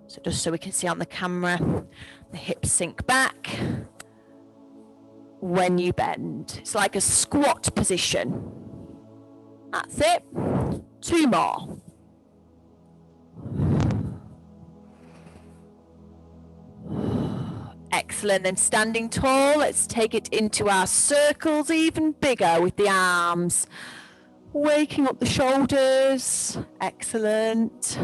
So just so we can see on the camera, the hips sink back when you bend. It's like a squat position. That's it. 2 more. Excellent. Then standing tall, let's take it into our circles even bigger with the arms. Waking up the shoulders. Excellent.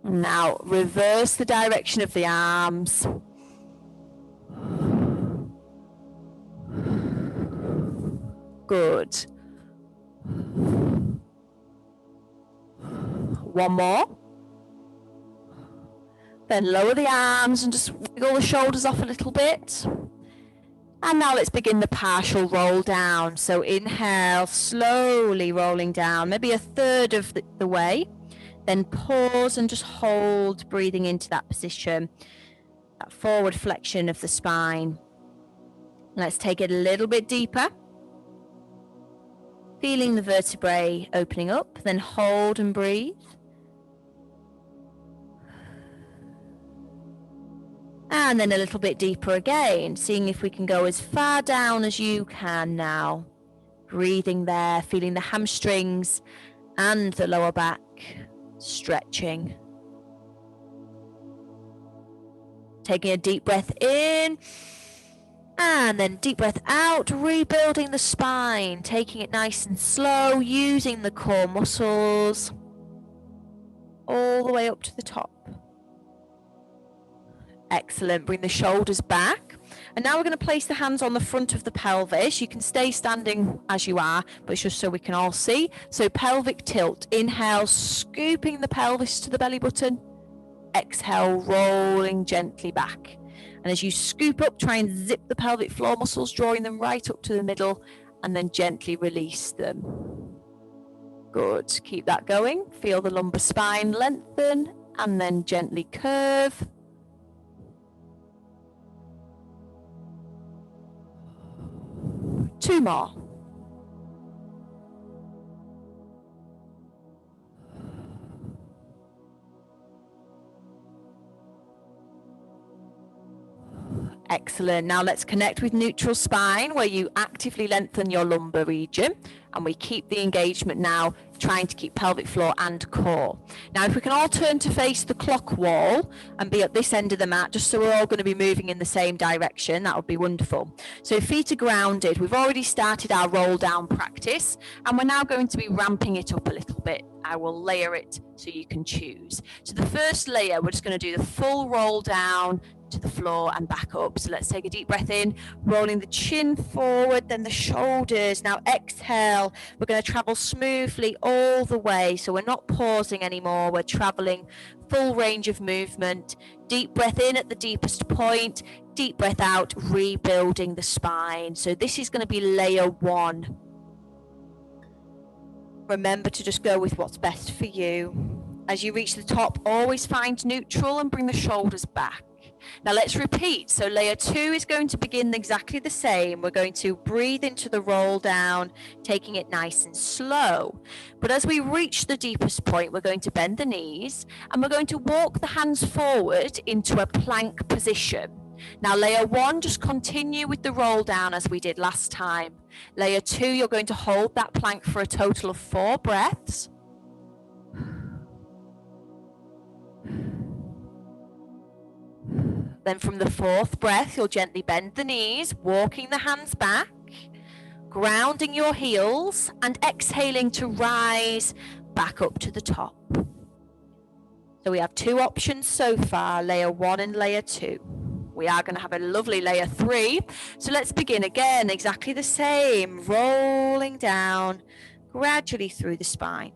Now reverse the direction of the arms. Good. One more. Then lower the arms and just wiggle the shoulders off a little bit. And now let's begin the partial roll down. So inhale, slowly rolling down, maybe a third of the way. Then pause and just hold, breathing into that position, that forward flexion of the spine. Let's take it a little bit deeper. Feeling the vertebrae opening up, then hold and breathe. And then a little bit deeper again, seeing if we can go as far down as you can now. Breathing there, feeling the hamstrings and the lower back stretching. Taking a deep breath in and then deep breath out, rebuilding the spine, taking it nice and slow, using the core muscles all the way up to the top. Excellent. Bring the shoulders back. And now we're going to place the hands on the front of the pelvis. You can stay standing as you are, but it's just so we can all see. So pelvic tilt. Inhale, scooping the pelvis to the belly button. Exhale, rolling gently back. And as you scoop up, try and zip the pelvic floor muscles, drawing them right up to the middle, and then gently release them. Good. Keep that going. Feel the lumbar spine lengthen, and then gently curve. Two more. Excellent. Now let's connect with neutral spine, where you actively lengthen your lumbar region, and we keep the engagement now, trying to keep pelvic floor and core. Now if we can all turn to face the clock wall and be at this end of the mat, just so we're all going to be moving in the same direction, that would be wonderful. So feet are grounded. We've already started our roll down practice, and we're now going to be ramping it up a little bit. I will layer it so you can choose. So the first layer, we're just going to do the full roll down to the floor and back up. So let's take a deep breath in, rolling the chin forward, then the shoulders. Now exhale, we're going to travel smoothly all the way. So we're not pausing anymore. We're traveling full range of movement. Deep breath in at the deepest point, deep breath out, rebuilding the spine. So this is going to be layer one. Remember to just go with what's best for you. As you reach the top, always find neutral and bring the shoulders back. Now let's repeat. So layer two is going to begin exactly the same. We're going to breathe into the roll down, taking it nice and slow. But as we reach the deepest point, we're going to bend the knees and we're going to walk the hands forward into a plank position. Now layer one, just continue with the roll down as we did last time. Layer two, you're going to hold that plank for a total of 4 breaths. Then from the 4th breath, you'll gently bend the knees, walking the hands back, grounding your heels, and exhaling to rise back up to the top. So we have 2 options so far, layer 1 and layer 2. We are going to have a lovely layer 3. So let's begin again, exactly the same, rolling down gradually through the spine.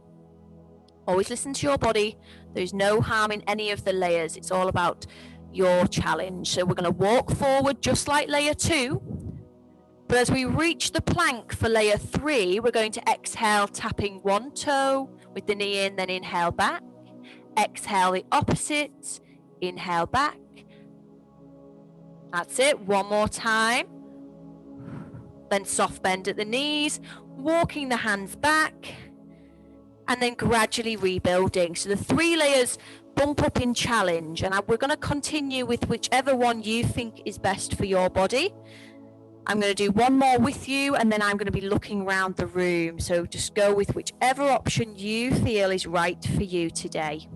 Always listen to your body. There's no harm in any of the layers. It's all about your challenge. So we're going to walk forward just like layer 2, but as we reach the plank for layer 3, we're going to exhale, tapping one toe with the knee in, then inhale back, exhale the opposite, inhale back. That's it. One more time. Then soft bend at the knees, walking the hands back and then gradually rebuilding. So the 3 layers bump up in challenge, and we're going to continue with whichever one you think is best for your body. I'm going to do one more with you, and then I'm going to be looking around the room. So just go with whichever option you feel is right for you today.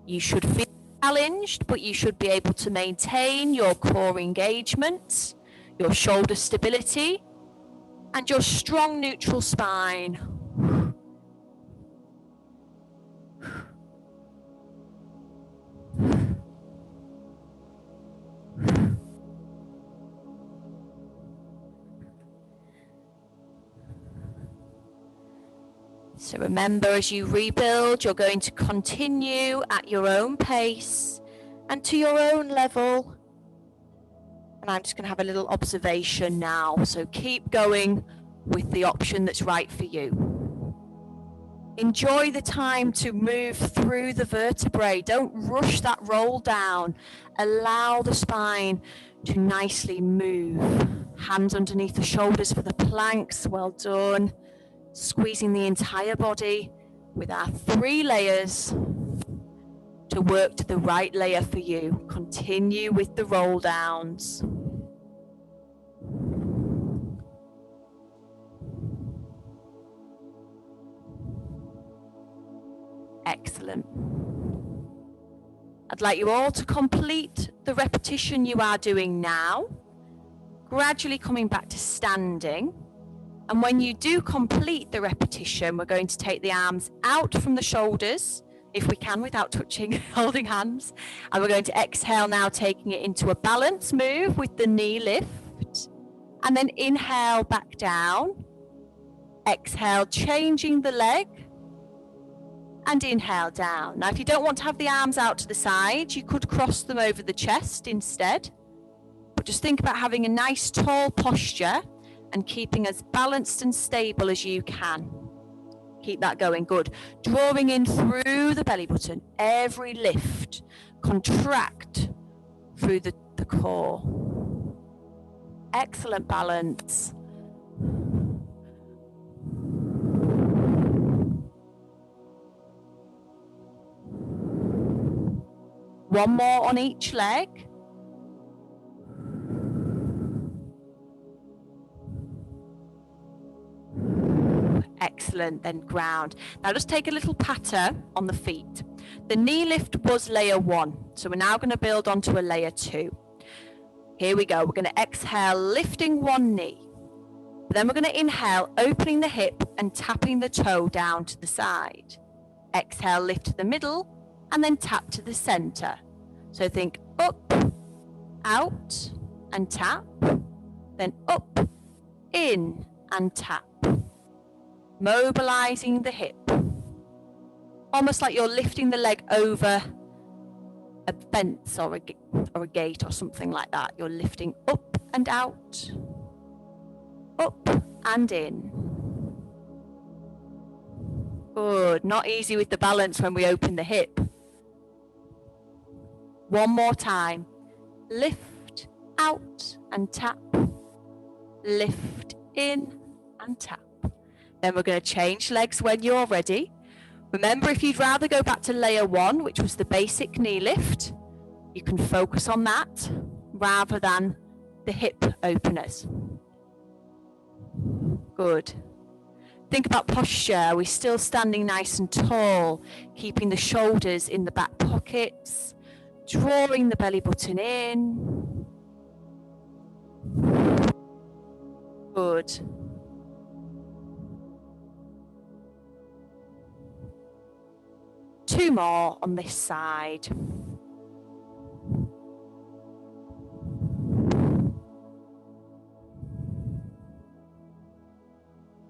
You should feel challenged, but you should be able to maintain your core engagement, your shoulder stability, and your strong neutral spine. So remember, as you rebuild, you're going to continue at your own pace and to your own level. And I'm just going to have a little observation now. So keep going with the option that's right for you. Enjoy the time to move through the vertebrae. Don't rush that roll down. Allow the spine to nicely move. Hands underneath the shoulders for the planks. Well done. Squeezing the entire body with our 3 layers to work to the right layer for you. Continue with the roll downs. Excellent. I'd like you all to complete the repetition you are doing now, gradually coming back to standing. And when you do complete the repetition, we're going to take the arms out from the shoulders, if we can, without touching, holding hands. And we're going to exhale now, taking it into a balance move with the knee lift. And then inhale back down. Exhale, changing the leg. And inhale down. Now, if you don't want to have the arms out to the side, you could cross them over the chest instead. But just think about having a nice tall posture and keeping as balanced and stable as you can. Keep that going, good. Drawing in through the belly button, every lift, contract through the core. Excellent balance. One more on each leg. Excellent, then ground. Now just take a little patter on the feet. The knee lift was layer 1, so we're now going to build onto a layer 2. Here we go, we're going to exhale, lifting one knee. Then we're going to inhale, opening the hip and tapping the toe down to the side. Exhale, lift to the middle and then tap to the center. So think up, out and tap, then up, in and tap. Mobilizing the hip, almost like you're lifting the leg over a fence or a gate or something like that. You're lifting up and out, up and in. Good, not easy with the balance when we open the hip. One more time, lift, out and tap, lift, in and tap. Then we're going to change legs when you're ready. Remember, if you'd rather go back to layer 1, which was the basic knee lift, you can focus on that rather than the hip openers. Good. Think about posture. We're still standing nice and tall, keeping the shoulders in the back pockets, drawing the belly button in. Good. Two more on this side.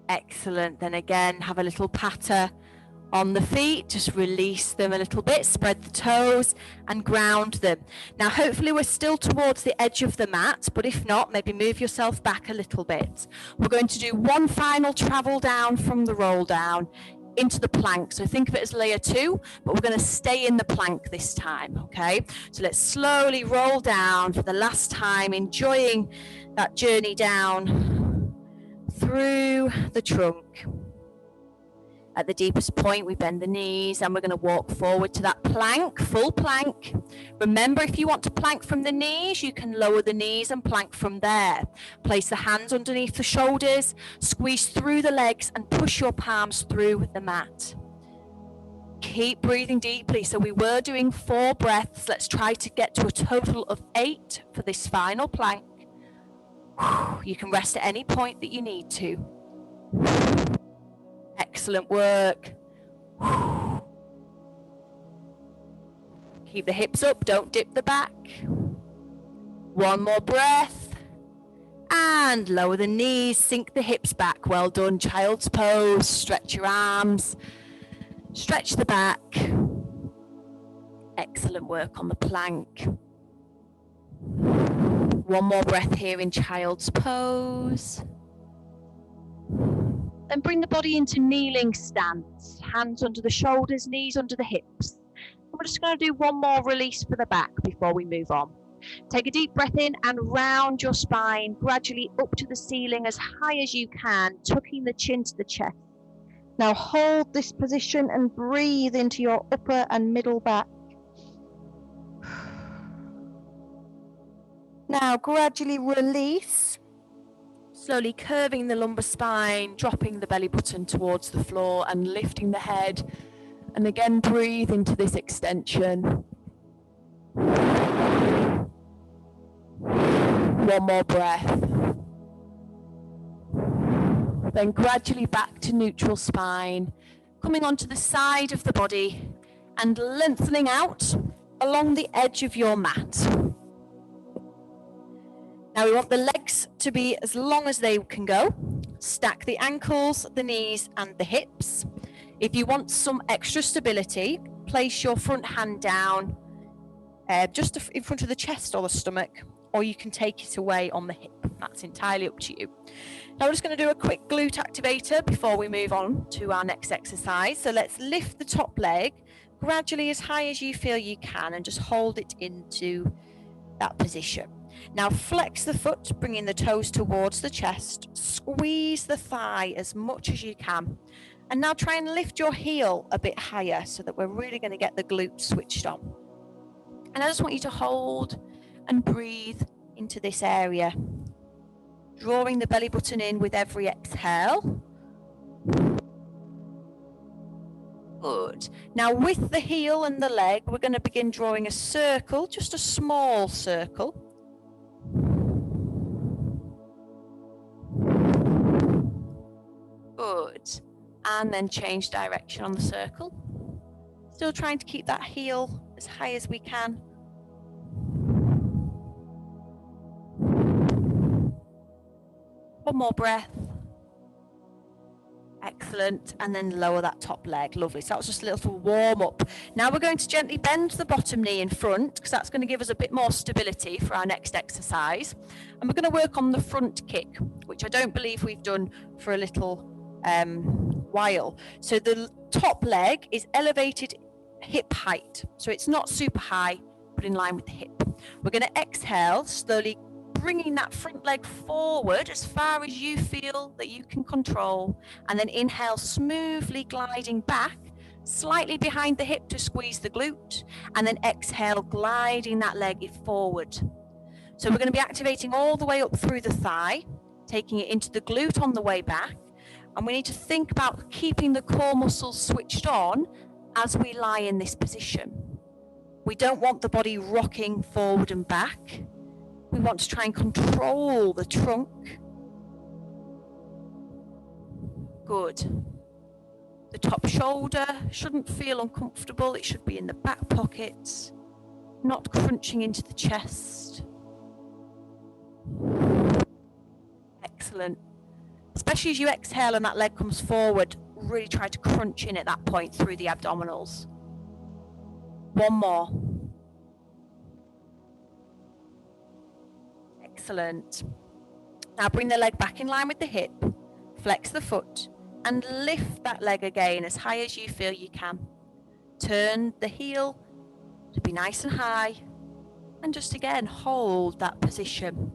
Excellent. Then again, have a little patter on the feet. Just release them a little bit, spread the toes and ground them. Now, hopefully we're still towards the edge of the mat, but if not, maybe move yourself back a little bit. We're going to do one final travel down from the roll down into the plank. So think of it as layer 2, but we're going to stay in the plank this time, okay? So let's slowly roll down for the last time, enjoying that journey down through the trunk. At the deepest point, we bend the knees and we're going to walk forward to that plank, full plank. Remember, if you want to plank from the knees, you can lower the knees and plank from there. Place the hands underneath the shoulders, squeeze through the legs and push your palms through the mat. Keep breathing deeply. So we were doing 4 breaths. Let's try to get to a total of 8 for this final plank. You can rest at any point that you need to. Excellent work. Keep the hips up, don't dip the back. 1 more breath. And lower the knees, sink the hips back. Well done, child's pose. Stretch your arms, stretch the back. Excellent work on the plank. 1 more breath here in child's pose. Then bring the body into kneeling stance. Hands under the shoulders, knees under the hips. And we're just going to do 1 more release for the back before we move on. Take a deep breath in and round your spine, gradually up to the ceiling as high as you can, tucking the chin to the chest. Now hold this position and breathe into your upper and middle back. Now gradually release. Slowly curving the lumbar spine, dropping the belly button towards the floor and lifting the head. And again, breathe into this extension. 1 more breath. Then gradually back to neutral spine, coming onto the side of the body and lengthening out along the edge of your mat. Now we want the legs to be as long as they can go. Stack the ankles, the knees and the hips. If you want some extra stability, place your front hand down just in front of the chest or the stomach, or you can take it away on the hip. That's entirely up to you. Now we're just going to do a quick glute activator before we move on to our next exercise. So let's lift the top leg gradually as high as you feel you can and just hold it into that position. Now flex the foot, bringing the toes towards the chest, squeeze the thigh as much as you can. And now try and lift your heel a bit higher so that we're really going to get the glutes switched on. And I just want you to hold and breathe into this area, drawing the belly button in with every exhale. Good. Now with the heel and the leg, we're going to begin drawing a circle, just a small circle. Good. And then change direction on the circle. Still trying to keep that heel as high as we can. One more breath. Excellent. And then lower that top leg. Lovely. So that was just a little warm up. Now we're going to gently bend the bottom knee in front, because that's going to give us a bit more stability for our next exercise. And we're going to work on the front kick, which I don't believe we've done for a little while. So the top leg is elevated hip height. So it's not super high, but in line with the hip. We're going to exhale, slowly bringing that front leg forward as far as you feel that you can control, and then inhale, smoothly gliding back slightly behind the hip to squeeze the glute, and then exhale, gliding that leg forward. So we're going to be activating all the way up through the thigh, taking it into the glute on the way back, and we need to think about keeping the core muscles switched on as we lie in this position. We don't want the body rocking forward and back. We want to try and control the trunk. Good. The top shoulder shouldn't feel uncomfortable. It should be in the back pockets, not crunching into the chest. Excellent. Especially as you exhale and that leg comes forward, really try to crunch in at that point through the abdominals. One more. Excellent. Now bring the leg back in line with the hip, flex the foot, and lift that leg again as high as you feel you can. Turn the heel to be nice and high, and just again hold that position.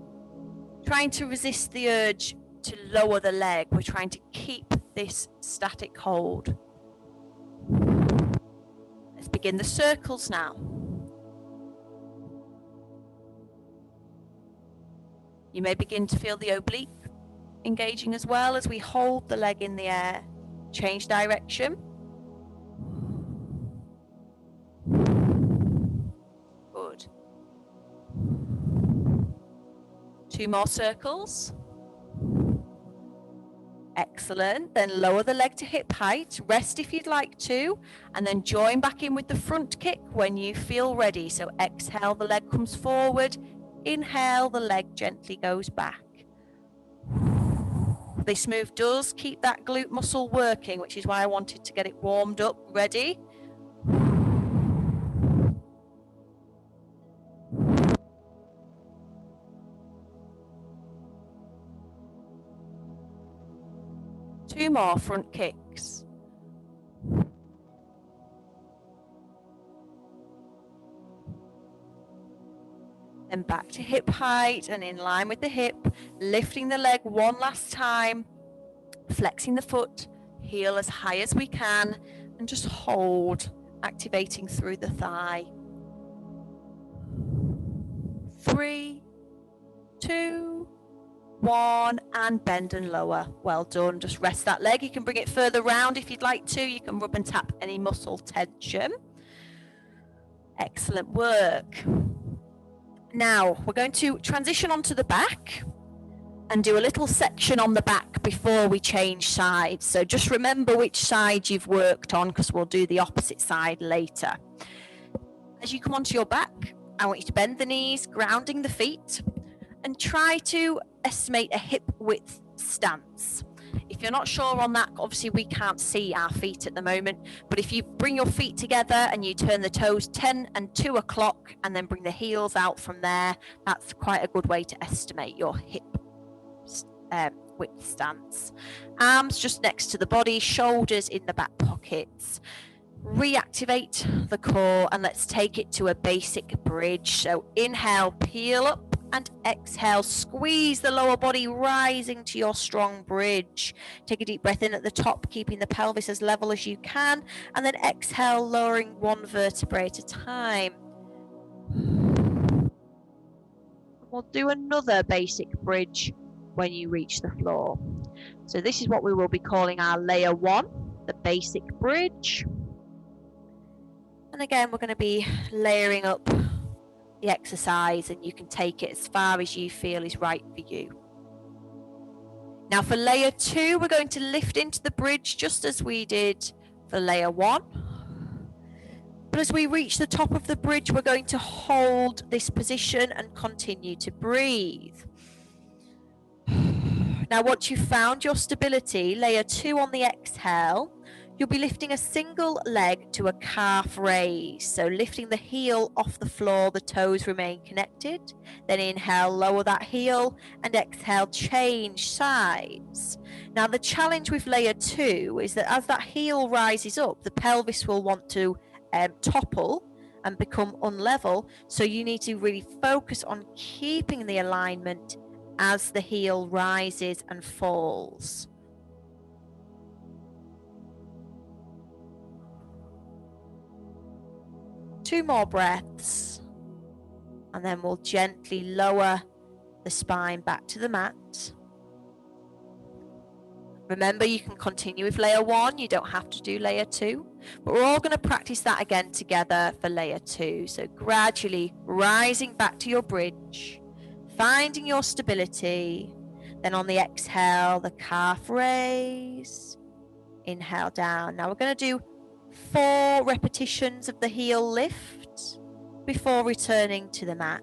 Trying to resist the urge to lower the leg. We're trying to keep this static hold. begin the circles now. You may begin to feel the oblique engaging as well as we hold the leg in the air. Change direction. Good. 2 more circles. Excellent. Then lower the leg to hip height. Rest if you'd like to, and then join back in with the front kick when you feel ready. So exhale, the leg comes forward. Inhale, the leg gently goes back. This move does keep that glute muscle working, which is why I wanted to get it warmed up, ready. Two more front kicks. Then back to hip height and in line with the hip, lifting the leg one last time, flexing the foot, heel as high as we can, and just hold, activating through the thigh. 3, 2, 1, and bend and lower. Well done. Just rest that leg. You can bring it further round if you'd like to. You can rub and tap any muscle tension. Excellent work. Now we're going to transition onto the back and do a little section on the back before we change sides. So just remember which side you've worked on, because we'll do the opposite side later. As you come onto your back, I want you to bend the knees, grounding the feet, and try to estimate a hip width stance. If you're not sure on that, obviously we can't see our feet at the moment, but if you bring your feet together and you turn the toes 10 and 2 o'clock and then bring the heels out from there, that's quite a good way to estimate your hip width stance. Arms just next to the body, shoulders in the back pockets. Reactivate the core and let's take it to a basic bridge. So inhale, peel up, and exhale, squeeze the lower body, rising to your strong bridge. Take a deep breath in at the top, keeping the pelvis as level as you can, and then exhale, lowering one vertebrae at a time. We'll do another basic bridge when you reach the floor. So this is what we will be calling our layer 1, the basic bridge. And again, we're going to be layering up the exercise, and you can take it as far as you feel is right for you. Now for layer 2, we're going to lift into the bridge just as we did for layer 1. But as we reach the top of the bridge, we're going to hold this position and continue to breathe. Now once you've found your stability, layer 2 on the exhale, you'll be lifting a single leg to a calf raise. So lifting the heel off the floor, the toes remain connected. Then inhale, lower that heel, and exhale, change sides. Now the challenge with layer 2 is that as that heel rises up, the pelvis will want to topple and become unlevel. So you need to really focus on keeping the alignment as the heel rises and falls. Two more breaths, and then we'll gently lower the spine back to the mat. Remember, you can continue with layer 1, you don't have to do layer 2, but we're all going to practice that again together for layer 2. So gradually rising back to your bridge, finding your stability, then on the exhale, the calf raise, inhale down. Now we're going to do 4 repetitions of the heel lift before returning to the mat.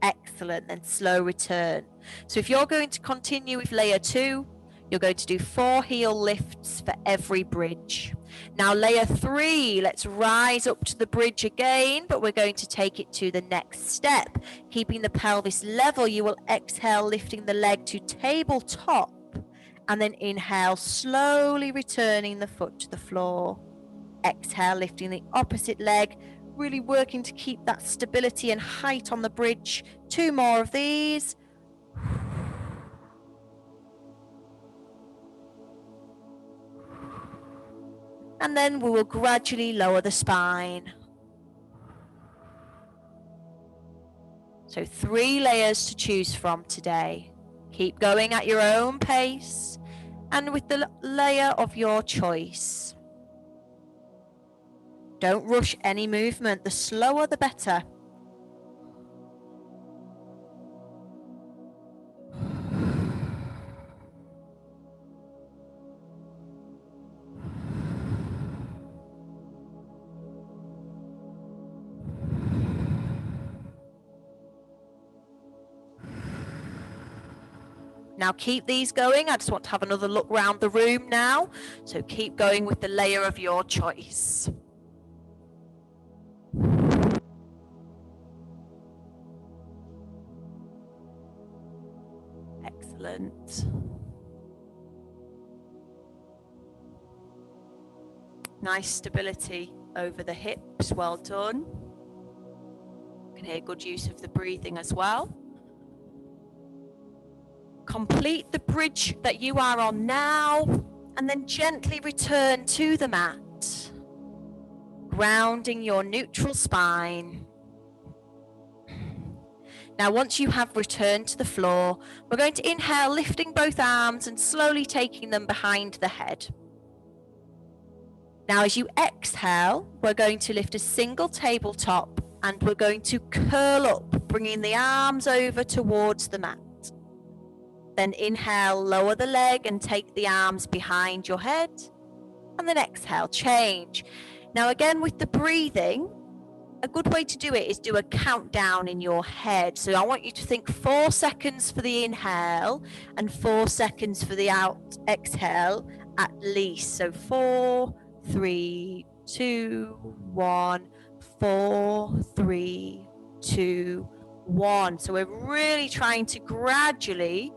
Excellent, then slow return. So if you're going to continue with layer 2, you're going to do 4 heel lifts for every bridge. Now layer 3, let's rise up to the bridge again, but we're going to take it to the next step. Keeping the pelvis level, you will exhale, lifting the leg to tabletop. And then inhale, slowly returning the foot to the floor. Exhale, lifting the opposite leg, really working to keep that stability and height on the bridge. 2 more of these. And then we will gradually lower the spine. So 3 layers to choose from today. Keep going at your own pace and with the layer of your choice. Don't rush any movement. The slower, the better. Now keep these going. I just want to have another look around the room now. So keep going with the layer of your choice. Excellent. Nice stability over the hips. Well done. You can hear good use of the breathing as well. Complete the bridge that you are on now and then gently return to the mat, grounding your neutral spine. Now, once you have returned to the floor, we're going to inhale, lifting both arms and slowly taking them behind the head. Now, as you exhale, we're going to lift a single tabletop and we're going to curl up, bringing the arms over towards the mat. Then inhale, lower the leg and take the arms behind your head. And then exhale, change. Now again with the breathing, a good way to do it is do a countdown in your head. So I want you to think 4 seconds for the inhale and 4 seconds for the exhale at least. So 4, 3, 2, 1, 4, 3, 2, 1. So we're really trying to gradually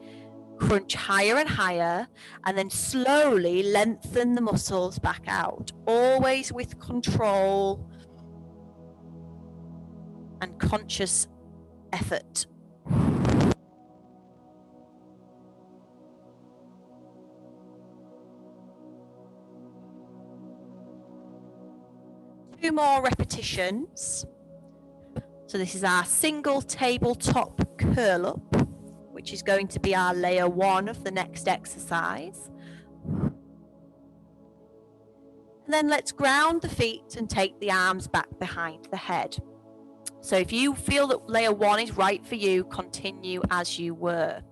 crunch higher and higher and then slowly lengthen the muscles back out, always with control and conscious effort. Two more repetitions. So this is our single tabletop curl up, which is going to be our layer 1 of the next exercise. And then let's ground the feet and take the arms back behind the head. So if you feel that layer 1 is right for you, continue as you were.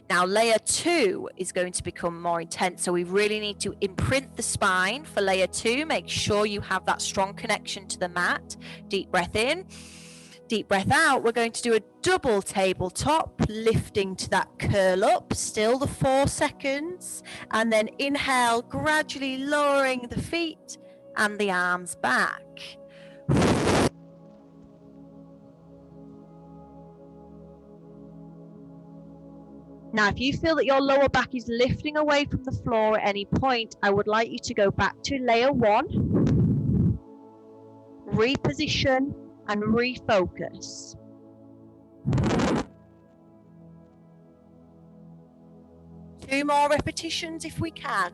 Now layer 2 is going to become more intense, so we really need to imprint the spine for layer 2. Make sure you have that strong connection to the mat. Deep breath in. Deep breath out. We're going to do a double tabletop, lifting to that curl up, still the 4 seconds, and then inhale, gradually lowering the feet and the arms back. Now, if you feel that your lower back is lifting away from the floor at any point, I would like you to go back to layer 1, reposition and refocus. Two more repetitions if we can.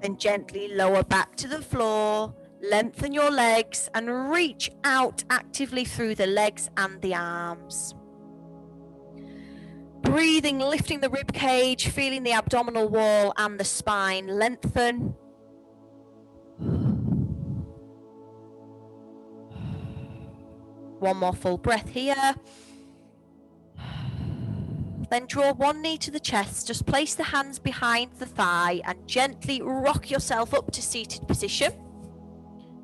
Then gently lower back to the floor, lengthen your legs and reach out actively through the legs and the arms. Breathing, lifting the rib cage, feeling the abdominal wall and the spine lengthen. One more full breath here. Then draw one knee to the chest, just place the hands behind the thigh and gently rock yourself up to seated position.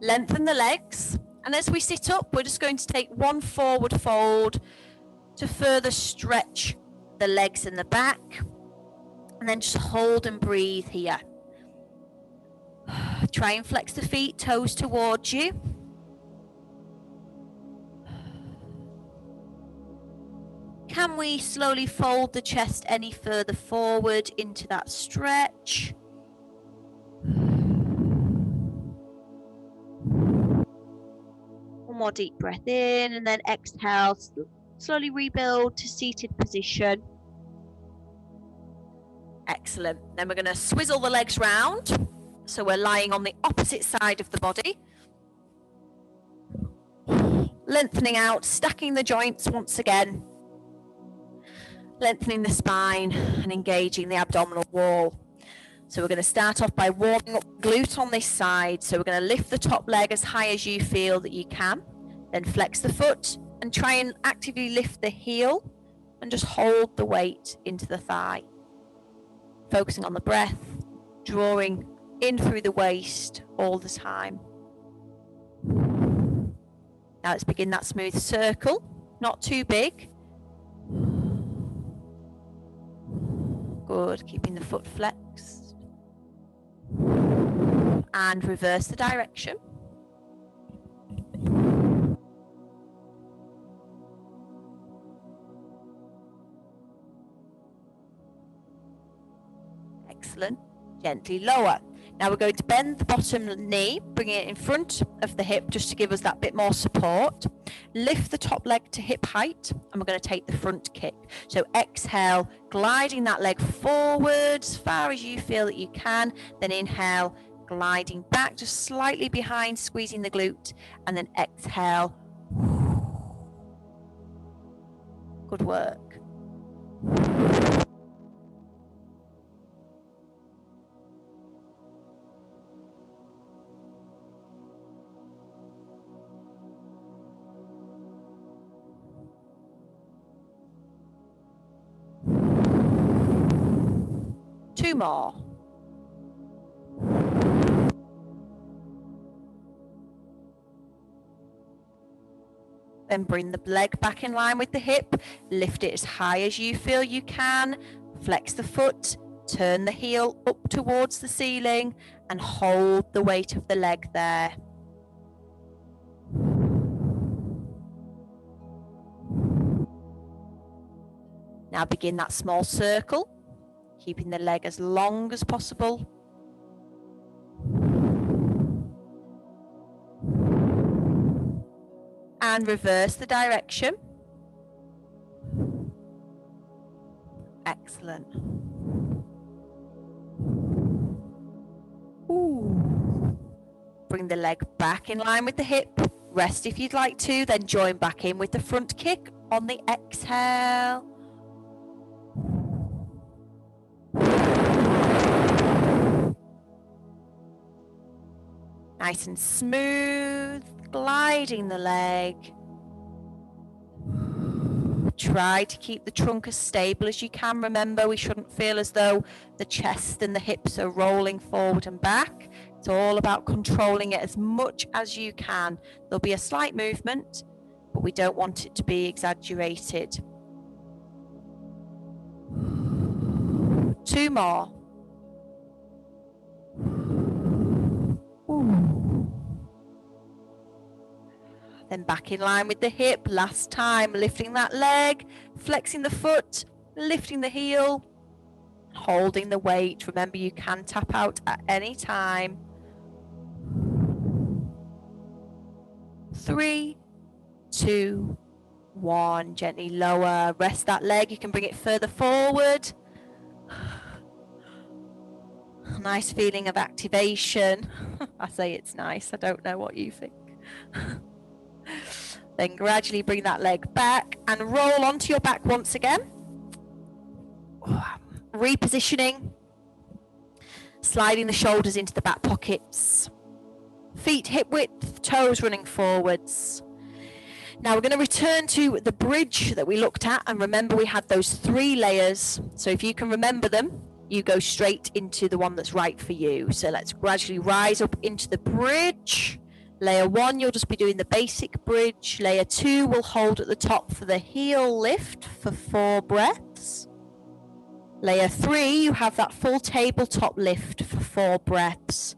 Lengthen the legs, and as we sit up, we're just going to take one forward fold to further stretch the legs and the back, and then just hold and breathe here. Try and flex the feet, toes towards you. Can we slowly fold the chest any further forward into that stretch? One more deep breath in, and then exhale, slowly rebuild to seated position. Excellent. Then we're going to swizzle the legs round. So we're lying on the opposite side of the body. Lengthening out, stacking the joints once again. Lengthening the spine and engaging the abdominal wall. So we're going to start off by warming up the glute on this side. So we're going to lift the top leg as high as you feel that you can. Then flex the foot and try and actively lift the heel and just hold the weight into the thigh. Focusing on the breath, drawing in through the waist all the time. Now let's begin that smooth circle, not too big. Good, keeping the foot flexed. And reverse the direction. Excellent. Gently lower. Now we're going to bend the bottom knee, bring it in front of the hip just to give us that bit more support. Lift the top leg to hip height, and we're going to take the front kick. So exhale, gliding that leg forward as far as you feel that you can. Then inhale, gliding back just slightly behind, squeezing the glute, and then exhale. Good work. Two more. Then bring the leg back in line with the hip. Lift it as high as you feel you can. Flex the foot. Turn the heel up towards the ceiling and hold the weight of the leg there. Now begin that small circle, keeping the leg as long as possible. And reverse the direction. Excellent. Ooh. Bring the leg back in line with the hip. Rest if you'd like to, then join back in with the front kick on the exhale. Nice and smooth, gliding the leg. Try to keep the trunk as stable as you can. Remember, we shouldn't feel as though the chest and the hips are rolling forward and back. It's all about controlling it as much as you can. There'll be a slight movement, but we don't want it to be exaggerated. Two more. Ooh. Then back in line with the hip. Last time, lifting that leg, flexing the foot, lifting the heel, holding the weight. Remember, you can tap out at any time. 3, 2, 1. Gently lower. Rest that leg. You can bring it further forward. Nice feeling of activation. I say it's nice. I don't know what you think. Then gradually bring that leg back and roll onto your back once again. Repositioning. Sliding the shoulders into the back pockets. Feet hip width, toes running forwards. Now we're going to return to the bridge that we looked at, and remember we had those 3 layers. So if you can remember them, you go straight into the one that's right for you. So let's gradually rise up into the bridge. Layer 1, you'll just be doing the basic bridge. Layer 2 will hold at the top for the heel lift for 4 breaths. Layer 3, you have that full tabletop lift for 4 breaths.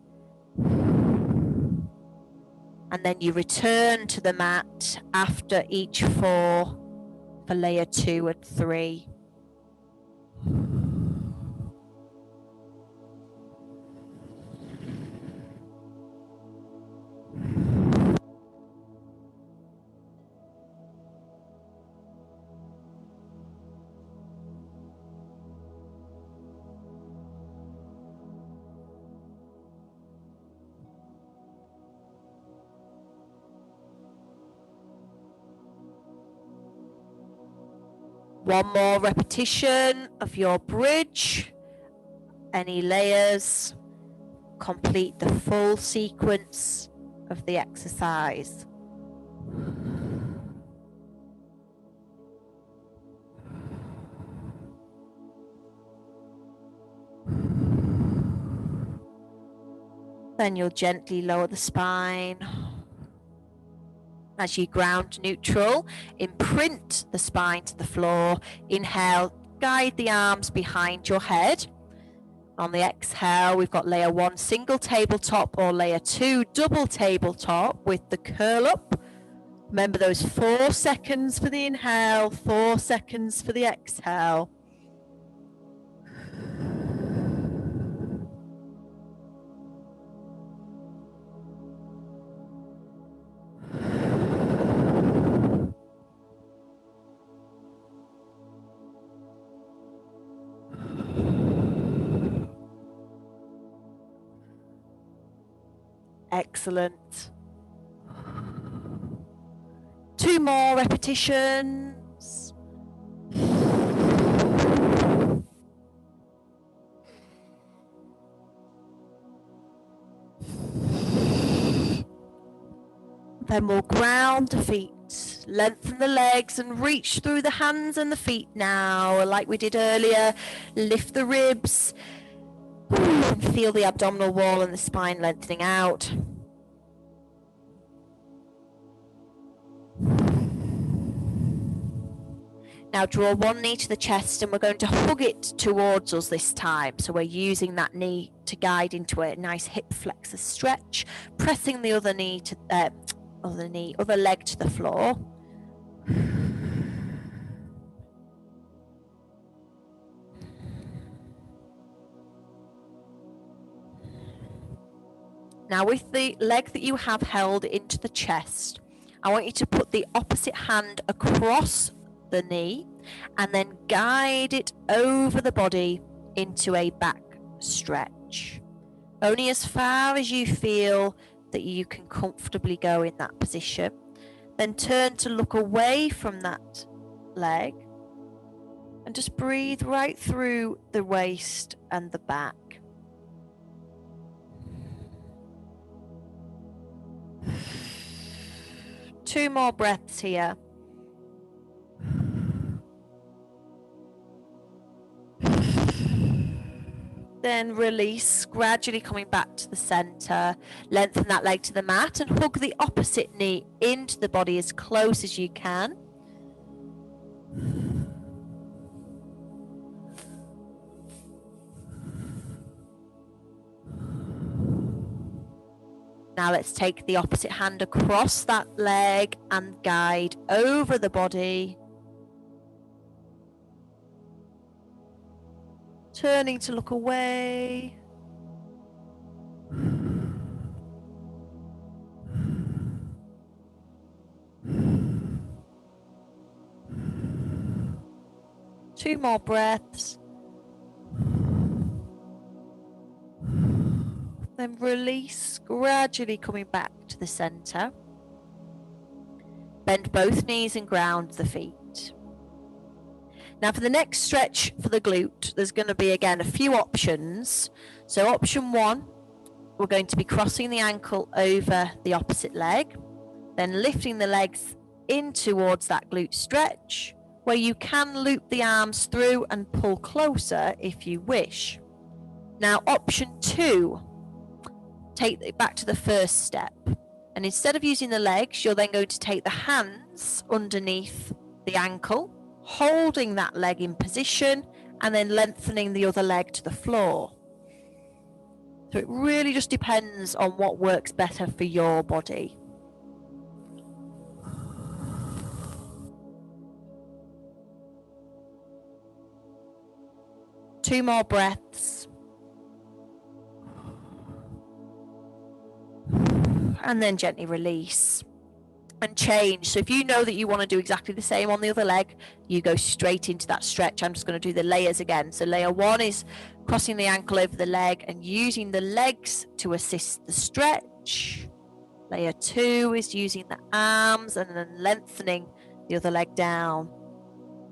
And then you return to the mat after each 4 for layer 2 and 3. One more repetition of your bridge. Any layers, complete the full sequence of the exercise. Then you'll gently lower the spine. As you ground neutral, imprint the spine to the floor. Inhale, guide the arms behind your head. On the exhale, we've got layer 1 single tabletop or layer 2 double tabletop with the curl up. Remember those 4 seconds for the inhale, 4 seconds for the exhale. Excellent. 2 more repetitions. Then we'll ground the feet, lengthen the legs and reach through the hands and the feet now, like we did earlier. Lift the ribs and feel the abdominal wall and the spine lengthening out. Now draw one knee to the chest and we're going to hug it towards us this time. So we're using that knee to guide into a nice hip flexor stretch, pressing the other knee to other leg to the floor. Now with the leg that you have held into the chest, I want you to put the opposite hand across the knee and then guide it over the body into a back stretch. Only as far as you feel that you can comfortably go in that position. Then turn to look away from that leg and just breathe right through the waist and the back. Two more breaths here. Then release, gradually coming back to the center. Lengthen that leg to the mat and hug the opposite knee into the body as close as you can. Now let's take the opposite hand across that leg and guide over the body. Turning to look away. Two more breaths. Then release, gradually coming back to the center. Bend both knees and ground the feet. Now for the next stretch for the glute, there's going to be again a few options. So option 1, we're going to be crossing the ankle over the opposite leg, then lifting the legs in towards that glute stretch, where you can loop the arms through and pull closer if you wish. Now option 2, take it back to the first step. And instead of using the legs, you're then going to take the hands underneath the ankle, holding that leg in position and then lengthening the other leg to the floor. So it really just depends on what works better for your body. Two more breaths. And then gently release and change. So if you know that you want to do exactly the same on the other leg, you go straight into that stretch. I'm just going to do the layers again. So layer 1 is crossing the ankle over the leg and using the legs to assist the stretch. Layer 2 is using the arms and then lengthening the other leg down.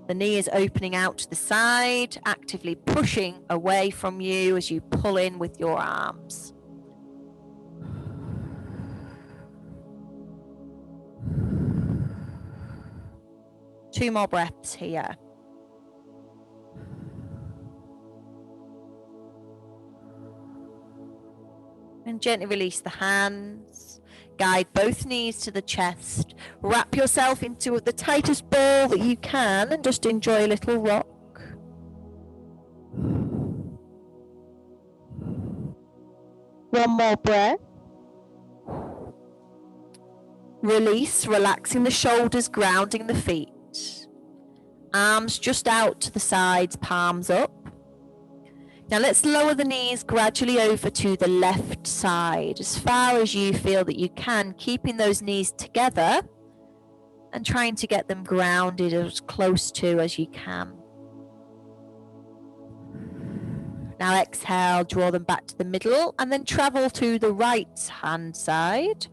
The knee is opening out to the side, actively pushing away from you as you pull in with your arms. Two more breaths here. And gently release the hands. Guide both knees to the chest. Wrap yourself into the tightest ball that you can and just enjoy a little rock. One more breath. Release, relaxing the shoulders, grounding the feet. Arms just out to the sides, palms up. Now let's lower the knees gradually over to the left side, as far as you feel that you can, keeping those knees together and trying to get them grounded as close to as you can. Now exhale, draw them back to the middle and then travel to the right hand side.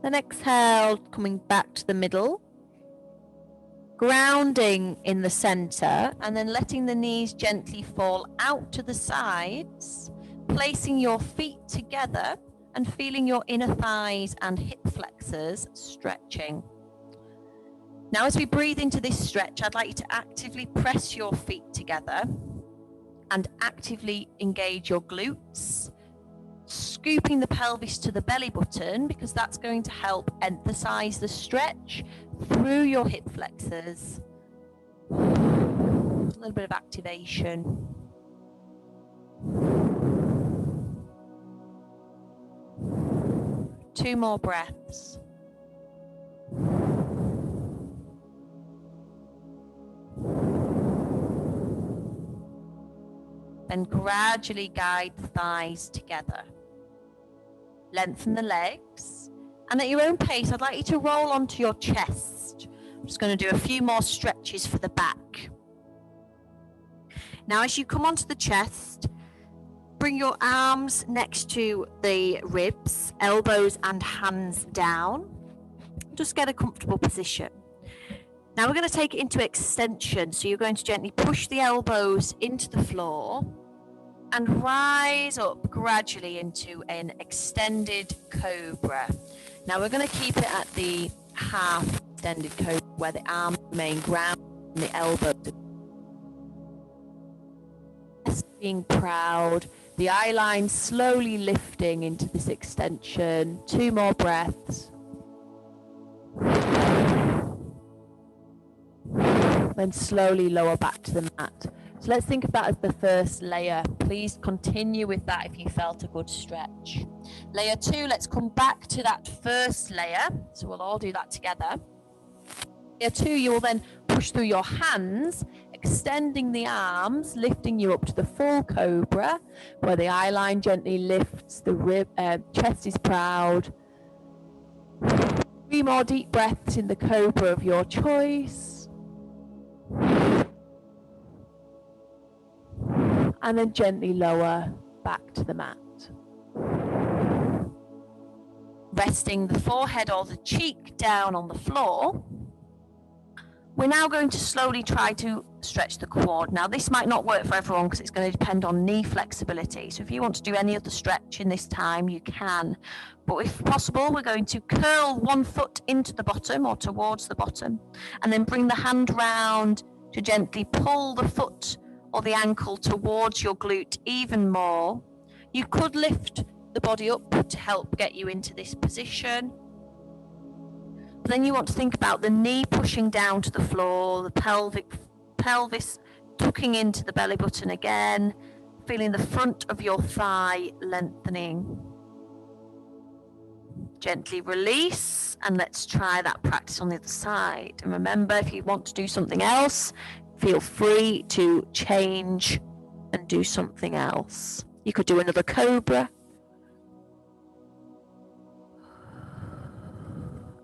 Then exhale, coming back to the middle, grounding in the center, and then letting the knees gently fall out to the sides, placing your feet together and feeling your inner thighs and hip flexors stretching. Now, as we breathe into this stretch, I'd like you to actively press your feet together and actively engage your glutes, scooping the pelvis to the belly button, because that's going to help emphasize the stretch through your hip flexors. A little bit of activation. Two more breaths. Then gradually guide the thighs together. Lengthen the legs, and at your own pace, I'd like you to roll onto your chest. I'm just going to do a few more stretches for the back. Now, as you come onto the chest, bring your arms next to the ribs, elbows and hands down. Just get a comfortable position. Now we're going to take it into extension, so you're going to gently push the elbows into the floor and rise up gradually into an extended cobra. Now we're going to keep it at the half extended cobra, where the arms remain grounded and the elbows being proud, the eye line slowly lifting into this extension. Two more breaths. Then slowly lower back to the mat. So let's think of that as the first layer. Please continue with that if you felt a good stretch. Layer two, let's come back to that first layer. So we'll all do that together. Layer two, you will then push through your hands, extending the arms, lifting you up to the full cobra, where the eye line gently lifts, the chest is proud. 3 more deep breaths in the cobra of your choice. And then gently lower back to the mat. Resting the forehead or the cheek down on the floor. We're now going to slowly try to stretch the quad. Now, this might not work for everyone because it's going to depend on knee flexibility. So if you want to do any other stretch in this time, you can. But if possible, we're going to curl one foot into the bottom or towards the bottom, and then bring the hand round to gently pull the foot or the ankle towards your glute even more. You could lift the body up to help get you into this position. But then you want to think about the knee pushing down to the floor, the pelvis tucking into the belly button again, feeling the front of your thigh lengthening. Gently release, and let's try that practice on the other side. And remember, if you want to do something else, feel free to change and do something else. You could do another cobra.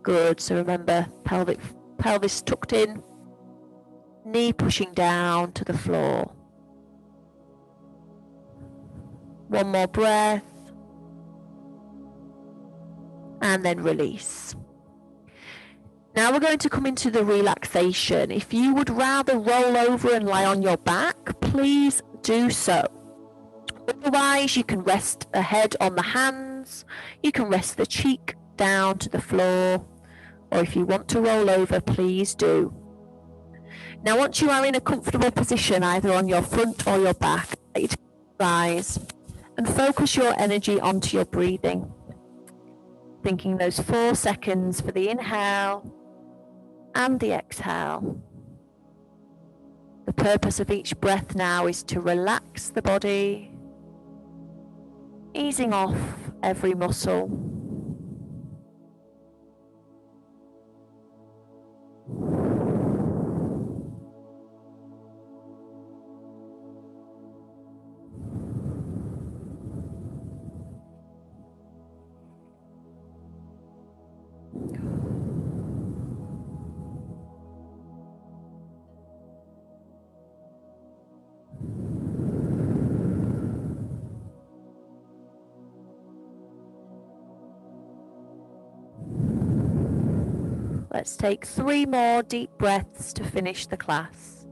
Good. So remember, pelvis tucked in. knee pushing down to the floor. One more breath. And then release. Now we're going to come into the relaxation. If you would rather roll over and lie on your back, please do so. Otherwise, you can rest a head on the hands, you can rest the cheek down to the floor, or if you want to roll over, please do. Now, once you are in a comfortable position, either on your front or your back, rise and focus your energy onto your breathing. Thinking those 4 seconds for the inhale and the exhale. The purpose of each breath now is to relax the body, easing off every muscle. Let's take 3 more deep breaths to finish the class.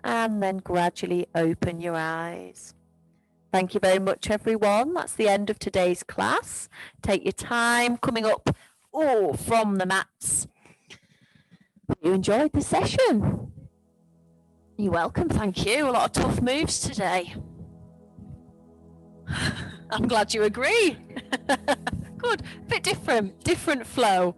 And then gradually open your eyes. Thank you very much, everyone. That's the end of today's class. Take your time coming up from the mats. You enjoyed the session. You're welcome, thank you. A lot of tough moves today. I'm glad you agree. Good, bit different flow.